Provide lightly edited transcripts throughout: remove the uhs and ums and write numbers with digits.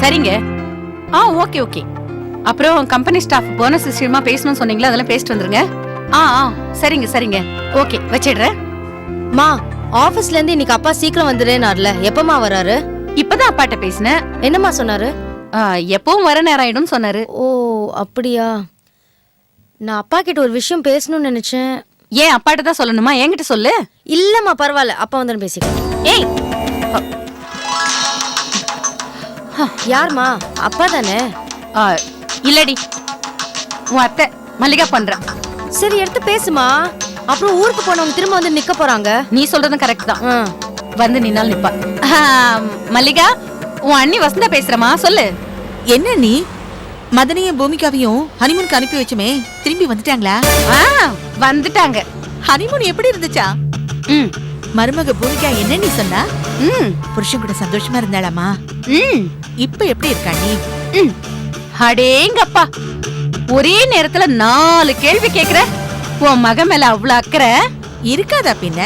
சரிங்க. Okay okay. அப்புறம் company staff bonus விஷயமா பேசணும்னு சொன்னீங்களா, அதெல்லாம் பேசிட்டு வந்துருங்க. சரிங்க சரிங்க. ஓகே, வச்சிடுறேன். மா, ஆபீஸ்ல இருந்து இன்னைக்கு அப்பா சீக்கிரம் வந்துடுறேனார்ல, எப்பமா வராரு? இப்பதான் அப்பாட்ட பேசினேன். என்னம்மா சொன்னாரு? எப்பவும் வர நேரம் ஆயிடும் சொன்னாரு. ஓ அப்படியா? நான் அப்பா கிட்ட ஒரு விஷயம் பேசணும்னு நினைச்சேன். ஏன் அப்பாட்ட தான் சொல்லணுமா? என்கிட்ட சொல்லு. இல்லம்மா பரவாயில்ல, அப்பா வந்து பேசிக்கலாம். ஏய், யாருமா? அப்பா தானே? இல்லடி, உன் அத்தை மல்லிகா பண்ற. சரி எடுத்து பேசுமா, அப்புறம் ஊருக்கு போனவங்க திரும்ப வந்து நிக்க போறாங்க. நீ சொல்றதும் கரெக்ட் தான். வந்து நின்னால் நிப்பா. மல்லிகா, உன் அண்ணி வசந்தா பேசுறமா, சொல்லு. என்ன நீ மதனையும் பூமிகாவையும் ஹனிமூனுக்கு அனுப்பி வச்சுமே, திரும்பி வந்துட்டாங்களா? வந்துட்டாங்க. ஹனிமூன் எப்படி இருந்துச்சா? மருமக பூமிகா என்ன நீ சொன்னா? புருஷன் கூட சந்தோஷமா இருந்தாளாமா? இப்ப எப்படி இருக்கா நீ? அடேங்கப்பா, ஒரே நேரத்துல 4 கேள்வி கேக்குற. உன் மக மேல அவ்வளவு அக்கறை இருக்காதா பின்ன?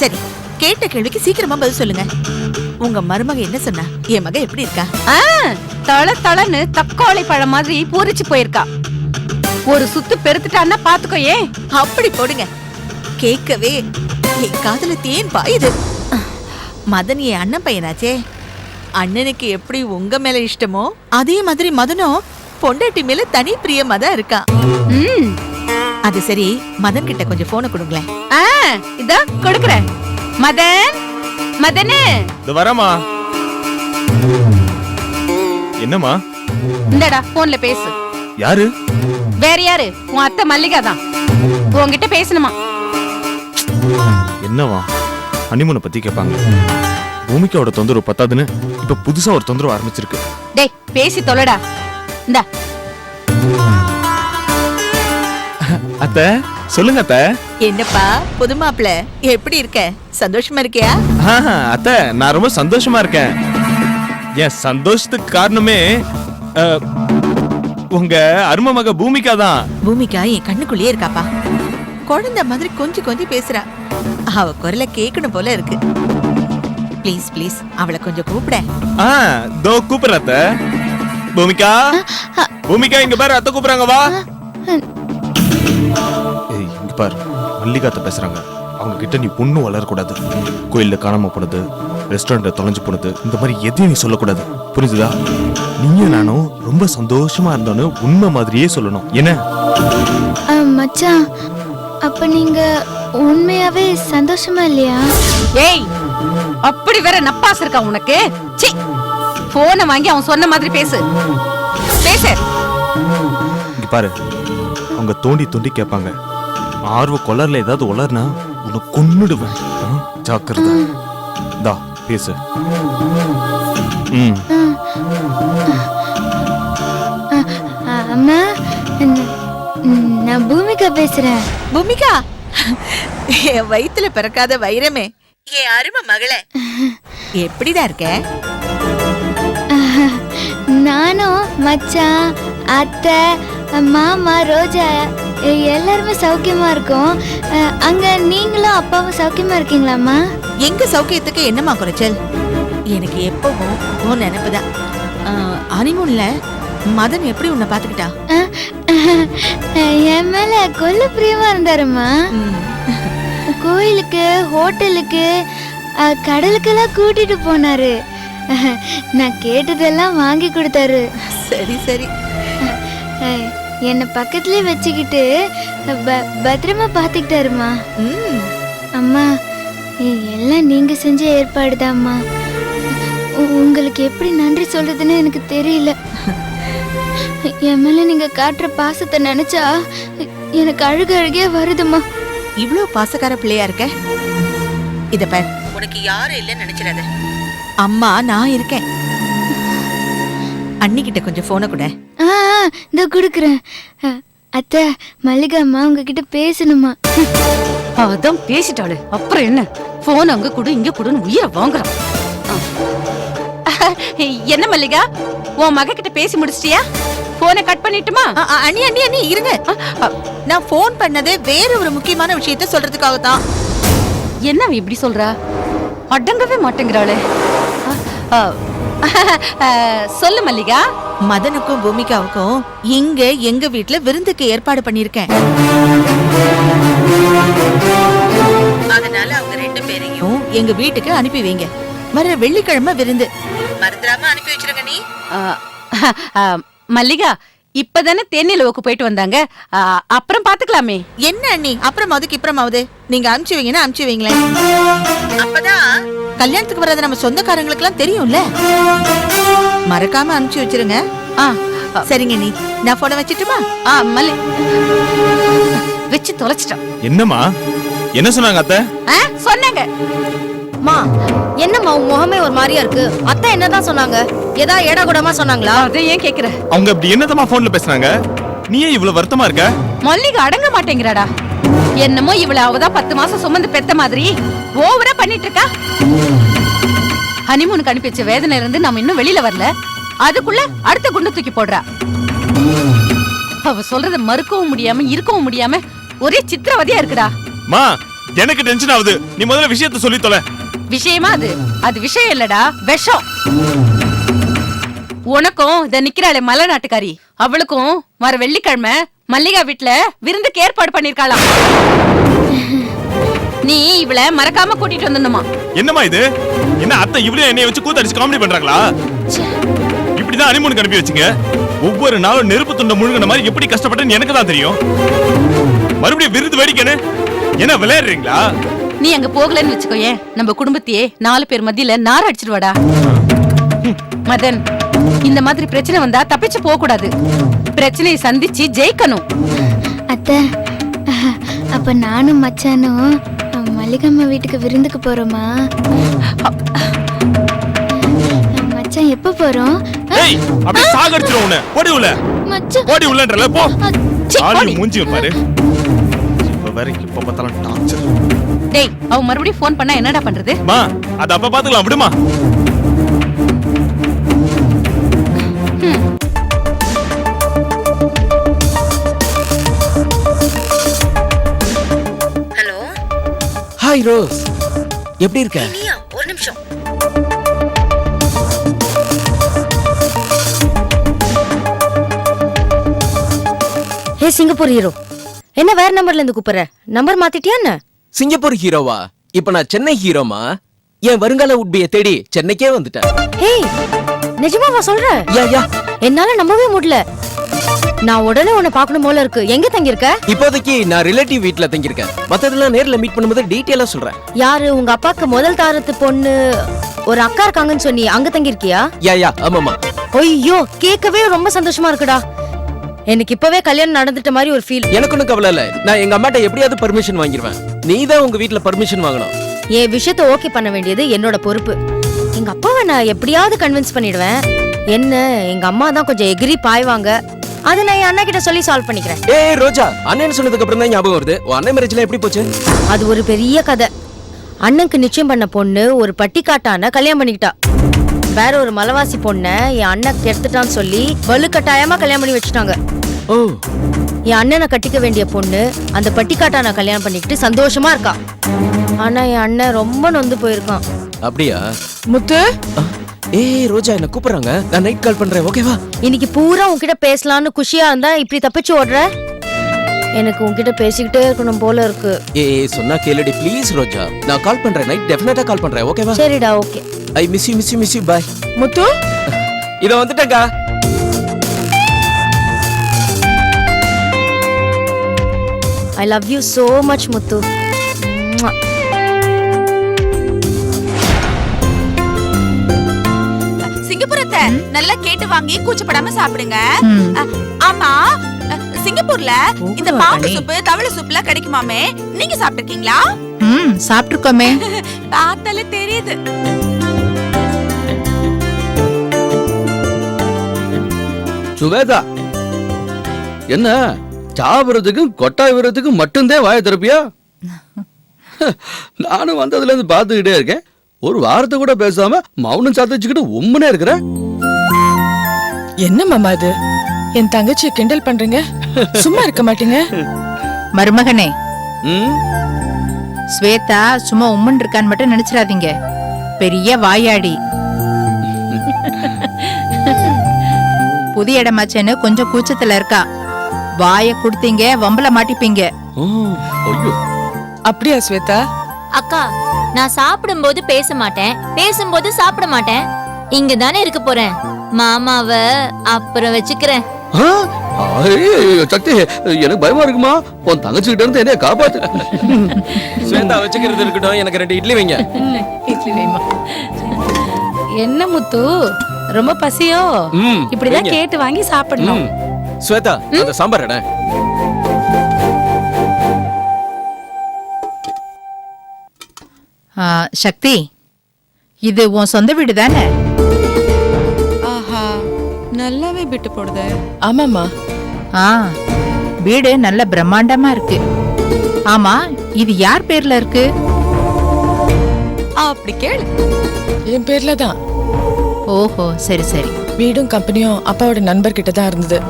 சரி, கேட்ட கேள்விக்கு சீக்கிரமா பதில் சொல்லுங்க. உங்க மருமக என்ன சொன்னா? என் மக எப்படி இருக்கா? தள தளன்னு தக்காளி பழம் மாதிரி பூரிச்சு போயிருக்கா. ஒரு சுத்து பெருத்துட்டான்னா பாத்துக்கோ. ஏன் அப்படி போடுங்க. கேட்கவே என் காதுல தேன் பாயுது. மதன் என் அண்ணன் பையனாச்சே. அண்ணனுக்கு எப்படி உங்க மேல இஷ்டமோ அதே மாதிரி மதனும் பொண்டாட்டி மேல தனி பிரியமா தான் இருக்கா. அது சரி, மதன் கிட்ட கொஞ்சம் போனை கொடுங்களேன். இதா கொடுக்கறேன். மதன், மதனே இது வரமா. என்னமா? இந்தடா போன்ல பேசு. யாரு? வேற யாரு? உன் அத்தை மல்லிகா தான். உன்கிட்ட பேசணுமா? என்னவா? ஹனிமூனை பத்தி கேட்பாங்க. பூமிக்காவோட தொந்தரவு பத்தாதுன்னு இப்ப புதுசா ஒரு தொந்தரவு ஆரம்பிச்சிருக்கு. டேய், பேசி தொலைடா. இந்தா. அத்தை சொல்லுங்க அத்தை. என்னப்பா புது மாப்பிள, எப்படி இருக்க? சந்தோஷமா இருக்கியா? அத்தை, நான் ரொம்ப சந்தோஷமா இருக்கேன். என் சந்தோஷத்துக்கு காரணமே உங்க அருமை மக பூமிகா தான். பூமிகா என் கண்ணுக்குள்ளேயே இருக்காப்பா. குழந்தை மாதிரி கொஞ்சம் கொஞ்சம் பேசுறா. அவ குரலை கேட்கணும் போல இருக்கு. ப்ளீஸ் ப்ளீஸ் அவளை கொஞ்சம் கூப்பிட. தோ கூப்பிடுற அத்தை. பூமிகா, பூமிகா இங்க பாரு, அத்தை கூப்பிடுறாங்க, வா. இங்க பாரு, மல்லிகாத்த பேசுறாங்க. அவங்க கிட்ட நீ பொண்ணு வளரக்கூடாது. கோயில்ல காணாம போனது, ரெஸ்டாரண்ட்ல தொலைஞ்சு போனது, இந்த மாதிரி எதையும் நீ சொல்லக்கூடாது. புரிஞ்சுதா? நீயும் நானும் ரொம்ப சந்தோஷமா இருந்தோன்னு உண்மை மாதிரியே சொல்லணும். என்ன மச்சான், அப்ப நீங்க உண்மையாவே சந்தோஷமா இல்லையா? ஏய், அப்படி வேற நப்பாஸ் இருக்கா உனக்கு? சீ, போனை வாங்கி அவன் சொன்ன மாதிரி பேசு. பேசு. இங்க பாரு, அவங்க தோண்டி தோண்டி கேட்பாங்க. ஆர்வ கொலர்ல ஏதாவது உளர்னா உன்னை கொன்னுடுவேன். ஜாக்கிரதை. தா பேசு. அம்மா, நான் பூமிகா பேசுறேன். பூமிகா, என் வயித்துல பிறக்காத வைரமே, என் அருமை மகளே, எப்படிதான் இருக்க? நானும் மச்சான், அத்தை, மாமா, ரோஜா எல்லாருமே சௌக்கியமா இருக்கோம். அங்க நீங்களும் அப்பாவும் சௌக்கியமா இருக்கீங்களாம்மா? எங்க சௌக்கியத்துக்கு என்னமா குறைச்சல்? எனக்கு எப்பவும் உன் நினைப்புதான். ஹனிமூன்ல மதன் எப்படி உன்னை பாத்துக்கிட்டா? என் மேல கொல்ல பிரியமா இருந்தாருமா. கோயிலுக்கு, ஹோட்டலுக்கு, கடலுக்கெல்லாம் கூட்டிட்டு போனாரு. நான் கேட்டதெல்லாம் வாங்கி கொடுத்தாரு. சரி சரி. என்ன பக்கத்துலயே வச்சுக்கிட்டு பத்திரமா பாத்துக்கிட்டாருமா. அம்மா, எல்லாம் நீங்க செஞ்ச ஏற்பாடுதாம்மா. உங்களுக்கு எப்படி நன்றி சொல்றதுன்னு எனக்கு தெரியல. என் மேல நீங்க காட்டுற பாசத்தை நினைச்சா எனக்கு அழுகே வருதுமா. இவ்ளோ பாசக்கார பிள்ளையா இருக்க. இத பார், உனக்கு யாரும் இல்லைன்னு நினைச்சிடாத. அம்மா நான் இருக்கேன். அண்ணிக்கிட்ட கொஞ்சம் போனை கூட. இந்த குடுக்குறேன். அத்தை, மல்லிகா அம்மா உங்ககிட்ட பேசணுமா? அதான் பேசிட்டாளு, அப்புறம் என்ன? போன் அங்க குடு, இங்க குடுன்னு உயிரை வாங்குறான். என்ன மல்லிகா, உன் மக கிட்ட பேசி முடிச்சிட்டியா? போனை கட் பண்ணிட்டுமா? அண்ணி அண்ணி அண்ணி இருங்க. நான் போன் பண்ணதே வேற ஒரு முக்கியமான விஷயத்த சொல்றதுக்காக தான். என்ன இப்படி சொல்றா? அடங்கவே மாட்டேங்கிறாளே. சொல்லு மல்லிகா. மதனுக்கும் பூமிகாவுக்கும் இங்க எங்க வீட்ல விருந்துக்கு ஏற்பாடு பண்ணிருக்கேன். அதனால அவங்க 2 பேரையும் எங்க வீட்டுக்கு அனுப்பி வைங்க. வர வெள்ளிக்கிழமை விருந்து மறந்துடாம அனுப்பி வச்சிருங்க. நீ மல்லிகா, இப்பதானே தேனிலவுக்கு போயிட்டு வந்தாங்க, அப்புறம் பாத்துக்கலாமே. என்ன அண்ணி அப்புறமாவது இப்புறமாவது நீங்க அனுப்பிச்சு வைங்கன்னா அனுப்பிச்சு வைங்களேன். அப்பதான் கல்யாணத்துக்கு வராத நம்ம சொந்தக்காரங்களுக்கு எல்லாம் தெரியும்ல. மறக்காம அனுப்பிச்சு வச்சிருங்க. சரிங்க நீ, நான் போன வச்சிட்டுமா? மல்லி வச்சு தொலைச்சிட்டோம். என்னம்மா என்ன சொன்னாங்க அத்தை? சொன்னாங்க. மா என்னம்மா உன் முகமே ஒரு மாதிரியா இருக்கு? அத்தை என்னதான் சொன்னாங்க? ஏதா ஏடா கூடமா சொன்னாங்களா? அதை ஏன் கேக்குற? அவங்க அப்படி என்னதமா போன்ல பேசுனாங்க? நீ ஏன் இவ்வளவு வருத்தமா இருக்க? மல்லிகா அடங்க மாட்டேங்கிறாடா. என்னமோ இவள அவதான் 10 மாசம் சுமந்து பெத்த மாதிரி ஓவரா பண்ணிட்டு இருக்கா. ஹனிமூனுக்கு அனுப்பி வச்ச வேதனை இருந்து நாம இன்னும் வெளியில வரல, அதுக்குள்ள அடுத்த குண்டு தூக்கி போடுறா. அவ சொல்றத மறுக்கவும் முடியாம இருக்கவும் முடியாம ஒரே சித்திரவதையா இருக்குடா. மா எனக்கு டென்ஷன் ஆகுது. நீ முதல்ல விஷயத்தை சொல்லி தொலை. விஷயமா அது விஷயம் இல்லடா, விஷம். உனக்கும் இத நிக்கிறாளே மலை நாட்டுக்காரி, அவளுக்கும் வர வெள்ளிக்கிழமை மல்லிகா வீட்டுல விருந்துக்கு ஏற்பாடு பண்ணிருக்காளாம். நீ இவள மறக்காம கூட்டிட்டு வந்துடணுமா? என்னம்மா இது? என்ன அத்தை இவளையும் என்னைய வச்சு கூத்தடிச்சு காமெடி பண்றாங்களா? இப்படிதான் ஹனிமூனுக்கு அனுப்பி வச்சுங்க. ஒவ்வொரு நாளும் நெருப்பு துண்ட முழுங்கின மாதிரி எப்படி கஷ்டப்பட்டேன்னு எனக்கு தான் தெரியும். மறுபடியும் விருது வேடிக்கைன்னு என்ன விளையாடுறீங்களா? நீ அங்க போகலன்னு வச்சுக்கோயேன், நம்ம குடும்பத்தையே 4 பேர் மத்தியில நார் அடிச்சிடுவாடா. மதன், இந்த மாதிரி பிரச்சனை வந்தா தப்பிச்சு போக கூடாது. பிரச்சனையை சந்திச்சு ஜெயிக்கணும். அத்தை, அப்ப நானும் மச்சானும் மல்லிகம்மா வீட்டுக்கு விருந்துக்கு போறோமா? மச்சான் எப்ப போறோம்? ஏய், அப்படியே சாகடிச்சிரும் உன்னை. ஓடி உள்ள. மச்சான் ஓடி உள்ளன்றல போ. சீ, ஆளு ஓடி. மூஞ்சி பாரு. இப்ப வரைக்கும் இப்ப பார்த்தாலும் டார்ச்சர். டேய், அவ மறுபடியும் ஃபோன் பண்ணா என்னடா பண்றது? மா, அத அப்ப பாத்துக்கலாம் விடுமா. ஹலோ. ஹாய் ரோஸ், எப்படி இருக்க? நீயா? ஒரு நிமிஷம். ஹே சிங்கப்பூர் ஹீரோ, என்ன வேற நம்பர்ல இருந்து கூப்பிடுற? நம்பர் மாத்திட்டியா என்ன? சிங்கப்பூர் ஹீரோவா? இப்ப நான் சென்னை ஹீரோமா? என் வருங்கால உட்பிய தேடி சென்னைக்கே வந்துட்டேன். ஹே, நிஜமாவா சொல்ற? யா என்னால நம்பவே முடியல. நான் உடனே உன்னை பார்க்கணும் போல இருக்கு. எங்க தங்கி இருக்க? இப்போதைக்கு நான் ரிலேட்டிவ் வீட்ல தங்கியிருக்கேன். மத்ததெல்லாம் நேர்ல மீட் பண்ணும்போது டீடைலா சொல்றேன். யாரு? உங்க அப்பாக்கு முதல் தாரத்து பொண்ணு ஒரு அக்கா இருக்காங்கன்னு சொன்னி, அங்க தங்கி இருக்கியா? யா ஆமாமா. ஐயோ, கேட்கவே ரொம்ப சந்தோஷமா இருக்குடா. எனக்கு இப்பவே கல்யாணம் நடந்துட்ட மாதிரி ஒரு ஃபீல். எனக்கு ஒன்னும் கவலை இல்ல. நான் எங்க அம்மாட்ட எப்படியாவது பர்மிஷன் வாங்கிடுவேன். நீ தான் உங்க வீட்ல பர்மிஷன் வாங்கணும். என் விஷயத்தை ஓகே பண்ண வேண்டியது என்னோட பொறுப்பு. எங்க அப்பாவை நான் எப்படியாவது கன்வின்ஸ் பண்ணிடுவேன். என்ன, எங்க அம்மா தான் கொஞ்சம் எகிரி பாய்வாங்க. அதை நான் என் அண்ணா கிட்ட சொல்லி சால்வ் பண்ணிக்கிறேன். ஏய் ரோஜா, அண்ணன் சொன்னதுக்கு அப்புறம் தான் ஞாபகம் வருது. உன் அண்ணன் மேரேஜ்ல எப்படி போச்சு? அது ஒரு பெரிய கதை. அண்ணனுக்கு நிச்சயம் பண்ண பொண்ணு ஒரு பட்டிக்காட்டான கல்யாணம் பண்ணிக்கிட்டா. வேற ஒரு மலவாசி பொண்ணை என் அண்ணன் கெடுத்துட்டான்னு சொல்லி வலுக்கட்டாயமா கல்யாணம் பண்ணி வச்சுட்டாங்க. ஓ, என் அண்ணனை கட்டிக்க வேண்டிய பொண்ணு அந்த பட்டிக்காட்டான கல்யாணம் பண்ணிக்கிட்டு சந்தோஷமா இருக்கா. ஆனா என் அண்ணன் ரொம்ப நொந்து போயிருக்கான். அப்படியா? முத்து, ஏய் ரோஜா, என்ன கூப்பிடுறாங்க. நான் நைட் கால் பண்றேன், ஓகேவா? இன்னைக்கு பூரா உன்கிட்ட பேசலாம்னு குஷியா இருந்தா இப்படி தப்பிச்சு ஓடுற. எனக்கு உன்கிட்ட பேசிக்கிட்டே இருக்கணும் போல இருக்கு. ஏய் சொன்னா கேளுடி ப்ளீஸ் ரோஜா. நான் கால் பண்றேன், நைட் டெஃபினட்டா கால் பண்றேன், ஓகேவா? சரிடா, okay. I miss you bye. Muthu, இத வந்துட்டேங்க. I love you so much, முத்து. சிங்கப்பூரத்தை நல்லா கேட்டு வாங்கி கூச்சப்படாம சாப்பிடுங்க. ஆமா, சிங்கப்பூர்ல இந்த பாம்பு சூப்பு தவளை சூப்புலாம் கிடைக்குமாமே, நீங்க சாப்பிட்டிருக்கீங்களா? சாப்பிட்டுருக்கோமே. பார்த்தாலே தெரியுது. சுவேதா, என்ன சாப்பிடுறதுக்கும் கொட்டாய் விடுறதுக்கும் மட்டும்தான் வாய திறப்பியா? நானும் வந்ததுல இருந்து பாத்துக்கிட்டே இருக்கேன். ஒரு வாரத்தை கூட பேசாம மௌனம் சாத்திச்சுக்கிட்டு உம்முனே இருக்கிற. என்ன மாமா இது? என் தங்கச்சியை கிண்டல் பண்றீங்க? சும்மா இருக்க மாட்டீங்க? மருமகனே, ம், ஸ்வேதா சும்மா உம்மன் இருக்கான்னு மட்டும் நினைச்சிடாதீங்க. பெரிய வாயாடி. புதிய இடமாச்சேன்னு கொஞ்சம் கூச்சத்துல இருக்கா. வாய குடுத்தீங்க வம்பல மாட்டிப்பீங்க. ஐயோ, அப்படியா ஸ்வேதா? அக்கா, நான் சாப்பிடும்போது பேச மாட்டேன், பேசும்போது சாப்பிட மாட்டேன். இங்க தானே இருக்க போறேன். மாமாவ அப்புறம் வச்சுக்கிறேன். ஆ? ஐயோ, சக்தி, எனக்கு பயமா இருக்குமா? உன் தங்கச்சிக்கிட்ட இருந்து என்னைய காப்பாத்து. ஸ்வேதா வச்சுக்கிறது இருக்கட்டும், எனக்கு 2 இட்லி வைங்க. இட்லி வைமா. என்ன முத்து ரொம்ப பசியோ? ம், இப்படிதான் வைங்க. கேட்டு வாங்கி சாப்பிடணும். ம். ஸ்வேதா, அந்த சாம்பார் எட. சக்தி, இது உன் சொந்த வீடு தானே? ஆஹா, நல்லாவே விட்டு போடுதே. ஆமாமா. ஆ, வீடு நல்ல பிரம்மாண்டமா இருக்கு. ஆமா, இது யார் பேர்ல இருக்கு? அப்படி கேளு. என் பேர்ல தான். ஓஹோ, சரி சரி. வீடும் கம்பெனியும் அப்பாவோட நண்பர்கிட்ட தான் இருந்தது.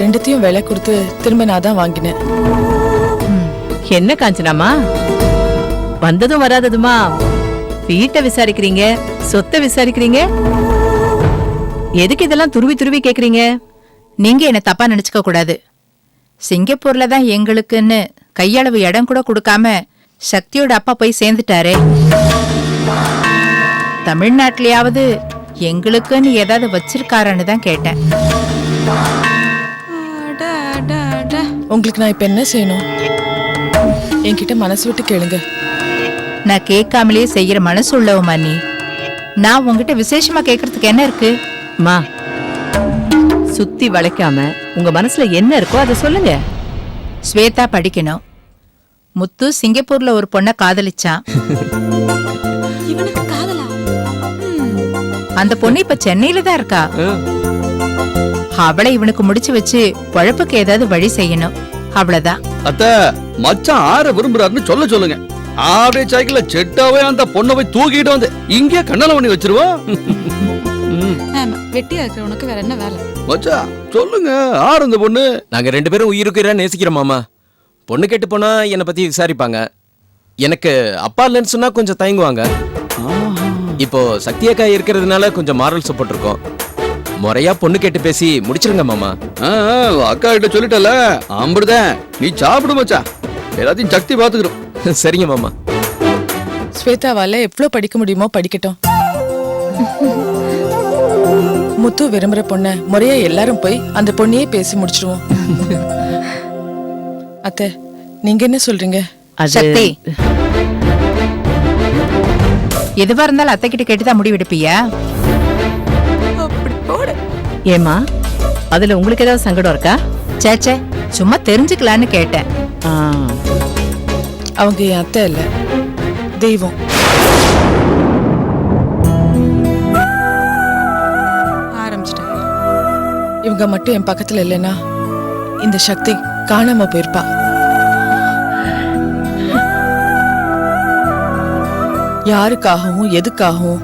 ரெண்டுத்தையும் விலை கொடுத்து திரும்ப நான் தான் வாங்கினேன். என்ன காஞ்சனாமா, வந்ததும் வராததுமா வீட்டை விசாரிக்கிறீங்க, சொத்தை விசாரிக்கிறீங்க? எதுக்கு இதெல்லாம் துருவி துருவி கேக்குறீங்க? நீங்க என்ன தப்பா நினைச்சுக்க கூடாது. சிங்கப்பூர்ல தான் எங்களுக்குன்னு கையளவு இடம் கூட கொடுக்காம சக்தியோட அப்பா போய் சேர்ந்துட்டாரே. தமிழ்நாட்டிலேயாவது எங்களுக்குன்னு ஏதாவது வச்சிருக்காரன்னு தான் கேட்டேன். உங்களுக்கு நான் இப்ப என்ன செய்யணும்? என்கிட்ட மனசு விட்டு கேளுங்க. நான் கேட்காமலே செய்யற மனசு உள்ளவமா நீ. நான் உங்ககிட்ட விசேஷமா கேக்குறதுக்கு என்ன இருக்கு? மா, சுத்தி வளைக்காம உங்க மனசுல என்ன இருக்கோ அதை சொல்லுங்க. ஸ்வேதா படிக்கணும். முத்து சிங்கப்பூர்ல ஒரு பொண்ணை காதலிச்சான். இவனுக்கு காதலா? அந்த பொண்ணு இப்ப சென்னையில தான் இருக்கா. அவளை இவனுக்கு முடிச்சு வச்சு பொழப்புக்கு ஏதாவது வழி செய்யணும். அவ்வளவுதான். அத்த, மச்சான் ஆற விரும்புறாருன்னு சொல்லுங்க. அப்படியே சைக்கிள்ல செட்டாவே அந்த பொண்ணை போய் தூக்கிட்டு வந்து இங்கே கண்ணால பண்ணி வச்சிருவோம். ஆமா, வெட்டியா இருக்கிற உனக்கு வேற என்ன வேலை? மச்சான் சொல்லுங்க, ஆறு அந்த பொண்ணு? நாங்க 2 பேரும் உயிருக்குயிரா நேசிக்கிறோம் மாமா. பொண்ணு கேட்டு போனா என்னை பத்தி விசாரிப்பாங்க. எனக்கு அப்பா இல்லைன்னு சொன்னா கொஞ்சம் தயங்குவாங்க. இப்போ சக்தி அக்கா இருக்கிறதுனால கொஞ்சம் மாரல் சப்போர்ட் இருக்கும். முறையா பொண்ணு கேட்டு பேசி முடிச்சிருங்க மாமா. அக்கா கிட்ட சொல்லிட்டல, அம்புடுதான். நீ சாப்பிடு மச்சான், எல்லாத்தையும் சக்தி பாத்துக்கிறோம். சரிங்க மாமா. ஸ்வேதாவால எவ்வளவு படிக்க முடியுமோ படிக்கட்டும். முத்து விரும்புற பொண்ண முறையா எல்லாரும் போய் அந்த பொண்ணையே பேசி முடிச்சிடுவோம். அத்தை, நீங்க என்ன சொல்றீங்க? சக்தி, எதுவா இருந்தாலும் அத்தை கிட்ட கேட்டுதான் முடிவெடுப்பியா? அப்படி போடு. ஏமா, அதுல உங்களுக்கு ஏதாவது சங்கடம் இருக்கா? சேச்சே, சும்மா தெரிஞ்சுக்கலான்னு கேட்டேன். ஆ, அவங்க என் அத்தை இல்ல, தெய்வம். ஆரம்பிச்சிட்டேன். இவங்க மட்டும் என் பக்கத்துல இல்லைன்னா இந்த சக்தி காணாம போயிருப்பா. யாருக்காகவும் எதுக்காகவும்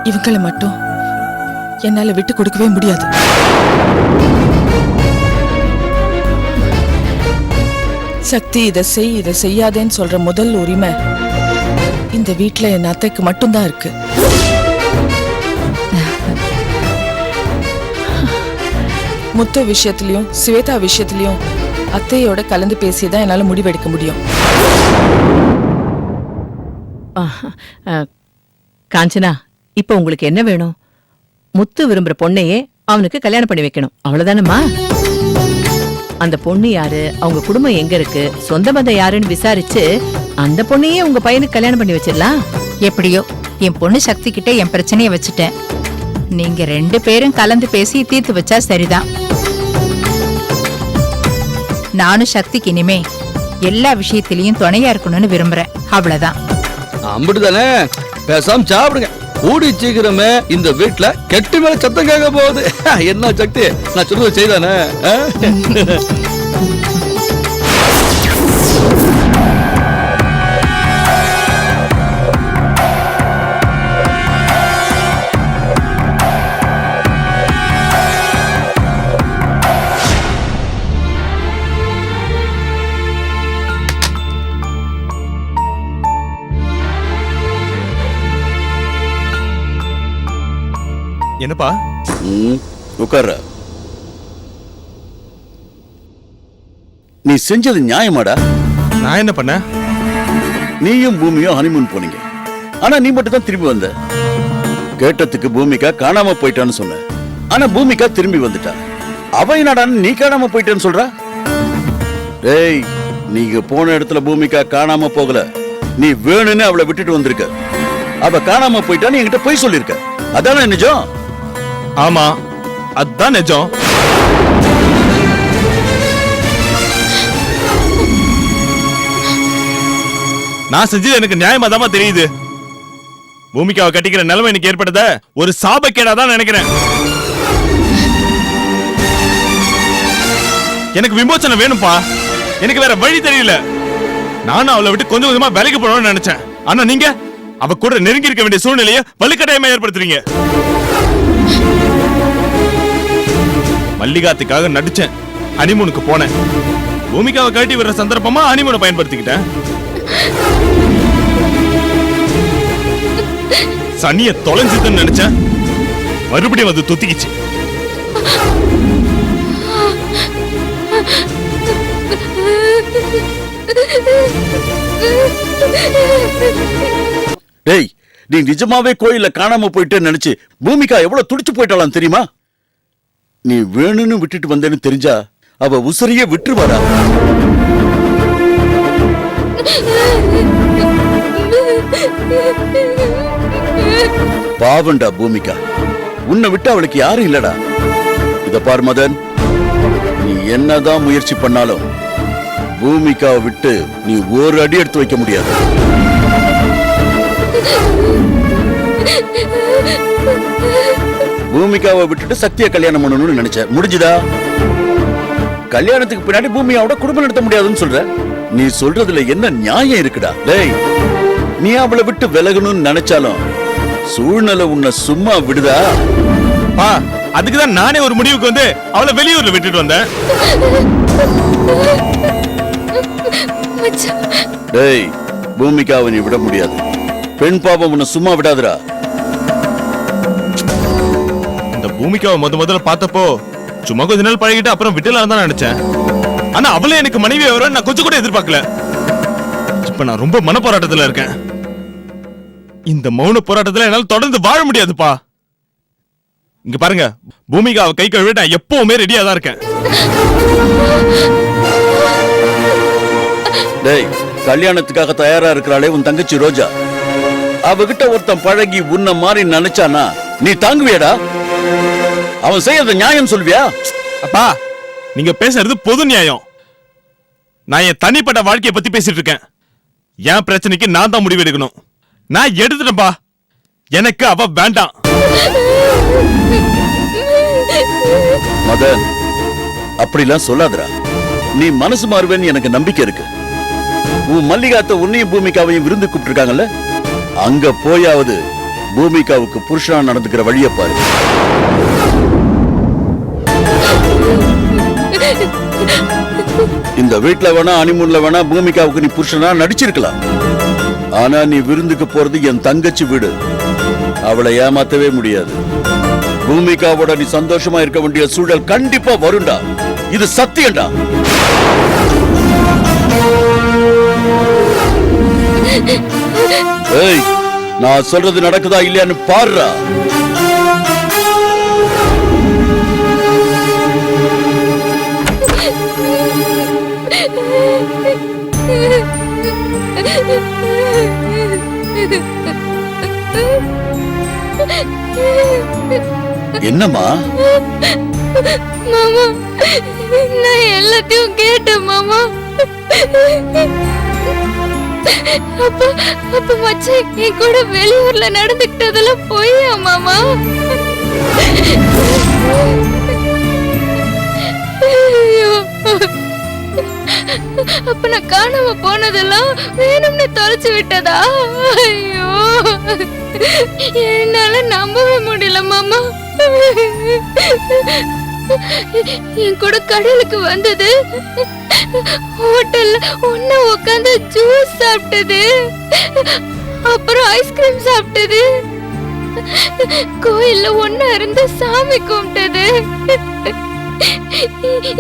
இவங்களை மட்டும் என்னால விட்டு கொடுக்கவே முடியாது. சக்தி இதை செய் இதை செய்யாதேன்னு சொல்ற முதல் உரிமை இந்த வீட்டுல என் அத்தைக்கு மட்டும்தான் இருக்கு. முத்து விஷயத்திலயும் ஸ்வேதா விஷயத்திலயும் அத்தையோட கலந்து பேசிதான் என்னால முடிவெடுக்க முடியும். காஞ்சனா, இப்ப உங்களுக்கு என்ன வேணும்? முத்து விரும்புற பொண்ணையே அவனுக்கு கல்யாணம் பண்ணி வைக்கணும், அவ்வளவுதானம்மா? அந்த பொண்ணு யாரு, அவங்க குடும்பம் எங்க இருக்கு, சொந்த பந்தம் யாருன்னு விசாரிச்சு அந்த பொண்ணையே உங்க பையனுக்கு கல்யாணம் பண்ணி வச்சிடலாம். எப்படியோ என் பொண்ணு சக்தி கிட்ட என் பிரச்சனைய வச்சுட்டேன். நீங்க 2 பேரும் கலந்து பேசி தீர்த்து வச்சா சரிதான். நானும் சக்திக்கு இனிமே எல்லா விஷயத்திலயும் துணையா இருக்கணும்னு விரும்புறேன், அவ்வளவுதான். அம்புடுதானே, பேசாம சாப்பிடுங்க. கூடி சீக்கிரமே இந்த வீட்டுல கெட்டு மேல சத்தம் கேட்க போகுது. என்ன சக்தி, நான் சொல்றது செய்தானே? என்னப்பா? உட்கார்ற. நீ செஞ்சது நியாயமாடா? நான் என்ன பண்ண? நீயும் பூமியும் ஹனிமூன் போனீங்க. ஆனா நீ மட்டும் தான் திரும்பி வந்த. கேட்டதுக்கு பூமிகா காணாம போயிட்டான்னு சொன்ன. ஆனா பூமிகா திரும்பி வந்துட்டா. அவ என்னடான்னு நீ காணாம போயிட்டேன்னு சொல்றா? டேய், நீங்க போன இடத்துல பூமிகா காணாம போகல. நீ வேணும்னு அவளை விட்டுட்டு வந்திருக்க. அவ காணாம போயிட்டான்னு என்கிட்ட போய் சொல்லிருக்க. அதானே நிஜம்? ஆமா, அதான் நிஜம். நான் செஞ்சது எனக்கு நியாயமா தான் தெரியுது. பூமிக்காவை கட்டிக்கிற நிலைமை எனக்கு ஏற்பட்டத ஒரு சாபக்கேடா தான் நினைக்கிறேன். எனக்கு விமோசனம் வேணும்பா. எனக்கு வேற வழி தெரியல. நானும் அவளை விட்டு கொஞ்சம் கொஞ்சமா வேலைக்கு போகணும்னு நினைச்சேன். ஆனா நீங்க அவ கூட நெருங்கி இருக்க வேண்டிய சூழ்நிலையை வலுக்கட்டாயமா ஏற்படுத்துறீங்க. மல்லிகாத்துக்காக நடிச்சேன், ஹனிமூனுக்கு போனேன். பூமிக்காவை கட்டி வர்ற சந்தர்ப்பமா ஹனிமூனை பயன்படுத்திக்கிட்டேன். சனிய தொலைஞ்சுதுன்னு நினைச்சேன், மறுபடியும் அது தொத்திக்கிச்சு. டேய், நீ நிஜமாவே கோயில்ல காணாம போயிட்டேன்னு நினைச்சு பூமிகா எவ்வளவு துடிச்சு போயிட்டாளாம் தெரியுமா? நீ வேணும்னு விட்டுட்டு வந்தேன்னு தெரிஞ்சா அவ உசரிய விட்டுருவாடா. பாவண்டா பூமிகா, உன்னை விட்டு அவளுக்கு யாரும் இல்லடா. இத பார் மதன், நீ என்னதான் முயற்சி பண்ணாலும் பூமிகாவை விட்டு நீ ஒரு அடி எடுத்து வைக்க முடியாது. பூமிகாவை விட்டுட்டு சக்தியை கல்யாணம் பண்ணணும்னு நினைச்ச, முடிஞ்சுதா? கல்யாணத்துக்கு பின்னாடி பூமியாவோட குடும்பம் நடத்த முடியாதுன்னு சொல்ற. நீ சொல்றதுல என்ன நியாயம் இருக்குடா? டேய், நீ அவளை விட்டு விலகணும்னு நினைச்சாலும் சூழ்நிலை உன்னை சும்மா விடுதா? அதுக்குதான் நானே ஒரு முடிவுக்கு வந்து அவளை வெளியூர்ல விட்டுட்டு வந்தேன். டேய், பூமிகாவை நீ விட முடியாது. பெண் பாவம் உன்னை சும்மா விடாதுடா. இந்த பூமிகாவை முதல்ல பார்த்தப்போ சும்மா கொஞ்ச நாள் பழகிட்டு அப்புறம் விட்டுலாம் தான் நினைச்சேன். ஆனா அவளே எனக்கு மனைவி வர நான் கொஞ்சம் கூட எதிர்பார்க்கல. இப்ப நான் ரொம்ப மன போராட்டத்துல இருக்கேன். இந்த மௌன போராட்டத்துல என்னால தொடர்ந்து வாழ முடியாதுப்பா. இங்க பாருங்க, பூமிகாவை கை கழுவி நான் எப்பவுமே ரெடியா தான் இருக்கேன். டேய், கல்யாணத்துக்காக தயாரா இருக்கிறாளே உன் தங்கச்சி ரோஜா, அவகிட்ட ஒருத்தன் பழகி உன்ன மாதிரி நினைச்சானா நீ தாங்குவியடா? அவன் செய்யறது நியாயம் சொல்வியா? அப்பா, நீங்க பேசுறது பொது நியாயம். நான் என் தனிப்பட்ட வாழ்க்கையை பத்தி பேசிட்டு இருக்கேன். என் பிரச்சனைக்கு நான் தான் முடிவு எடுக்கணும். நான் எடுத்துட்டேன்பா. எனக்கு அவ வேண்டாம். மதன், அப்படிலாம் சொல்லாதடா. நீ மனசு மாறுவேன்னு எனக்கு நம்பிக்கை இருக்கு. உன் மல்லிகாத்த உன்னையும் பூமிகாவையும் விருந்து கூப்பிட்டுருக்காங்கல்ல, அங்க போயாவது பூமிகாவுக்கு புருஷனா நடந்துக்கிற வழியை பாரு. இந்த வீட்டுல வேணா ஹனிமூன்ல வேணா பூமிகாவுக்கு நீ புருஷனா நடிச்சிருக்கலாம். ஆனா நீ விருந்துக்கு போறது என் தங்கச்சி வீடு. அவளை ஏமாத்தவே முடியாது. பூமிகாவோட நீ சந்தோஷமா இருக்க வேண்டிய சூழல் கண்டிப்பா வரும்டா. இது சத்தியம்டா. ஏய், நான் சொல்றது நடக்குதா இல்லையான்னு பாருடா. என்னம்மா? மாமா, நான் எல்லாத்தையும் கேட்டேன் மாமா. அப்ப மச்சான் என் கூட வெளியூர்ல நடந்துக்கிட்டதெல்லாம் போயா மாமா? ஐயோ, அப்ப நான் காணாம போனதெல்லாம் வேணும்னு தொலைச்சு விட்டதா? ஐயோ, என்னால நம்பவே முடியல மாமா. என் கூட கடலுக்கு வந்தது, ஹோட்டல்ல ஒண்ணா உட்காந்து ஜூஸ் சாப்பிட்டது, அப்புறம் ஐஸ்கிரீம் சாப்பிட்டது, கோயில்ல ஒண்ணா இருந்து சாமி கும்பிட்டது,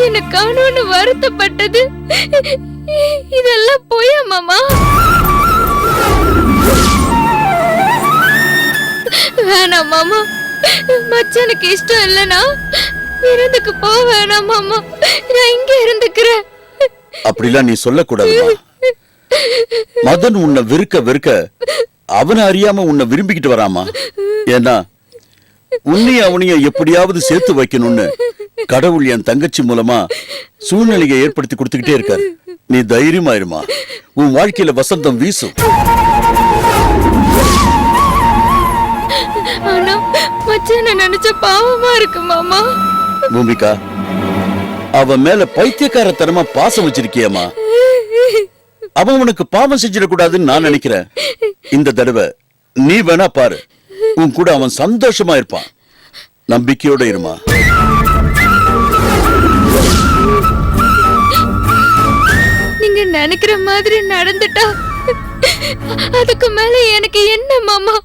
என்ன காணோன்னு வருத்தப்பட்டது, இதெல்லாம் போயா மாமா? வேணாம் மாமா, மச்சானுக்கு இஷ்டம் இல்லனா விருந்துக்கு போ வேணாம் மாமா, நான் இங்க இருந்துக்கிறேன். அப்படிலாம் நீ சொல்லக்கூடாதுமா. மதன் உன்னை வெறுக்க வெறுக்க அவனை அறியாம உன்னை விரும்பிக்கிட்டு வராமா. ஏன்னா உன்னையும் அவனையும் எப்படியாவது சேர்த்து வைக்கணும்னு கடவுள் என் தங்கச்சி மூலமா சூழ்நிலையை ஏற்படுத்தி கொடுத்துக்கிட்டே இருக்காரு. நீ தைரியமாயிருமா, உன் வாழ்க்கையில வசந்தம் வீசும். ஆனா மச்சான நினைச்ச பாவமா இருக்கு மாமா. பூமிகா, அவன் மேல பைத்தியக்காரத்தனமா பாசம் வச்சிருக்கியம்மா. அவன் உனக்கு பாவம் செஞ்சிடக்கூடாதுன்னு நான் நினைக்கிறேன். இந்த தடவை நீ வேணா பாரு, உன் கூட அவன் சந்தோஷமா இருப்பான். நம்பிக்கையோட இருமா. நீங்க நினைக்கிற மாதிரி நடந்துட்டா அதுக்கு மேல எனக்கு என்ன மாமா?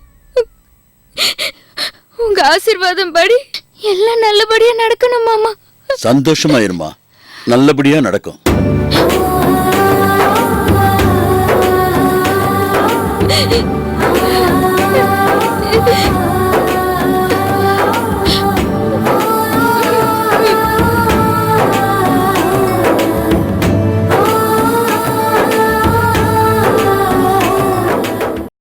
உங்க ஆசீர்வாதம் படி எல்லாம் நல்லபடியா நடக்கணும் மாமா. சந்தோஷமா இருமா, நல்லபடியா நடக்கும். Thank you.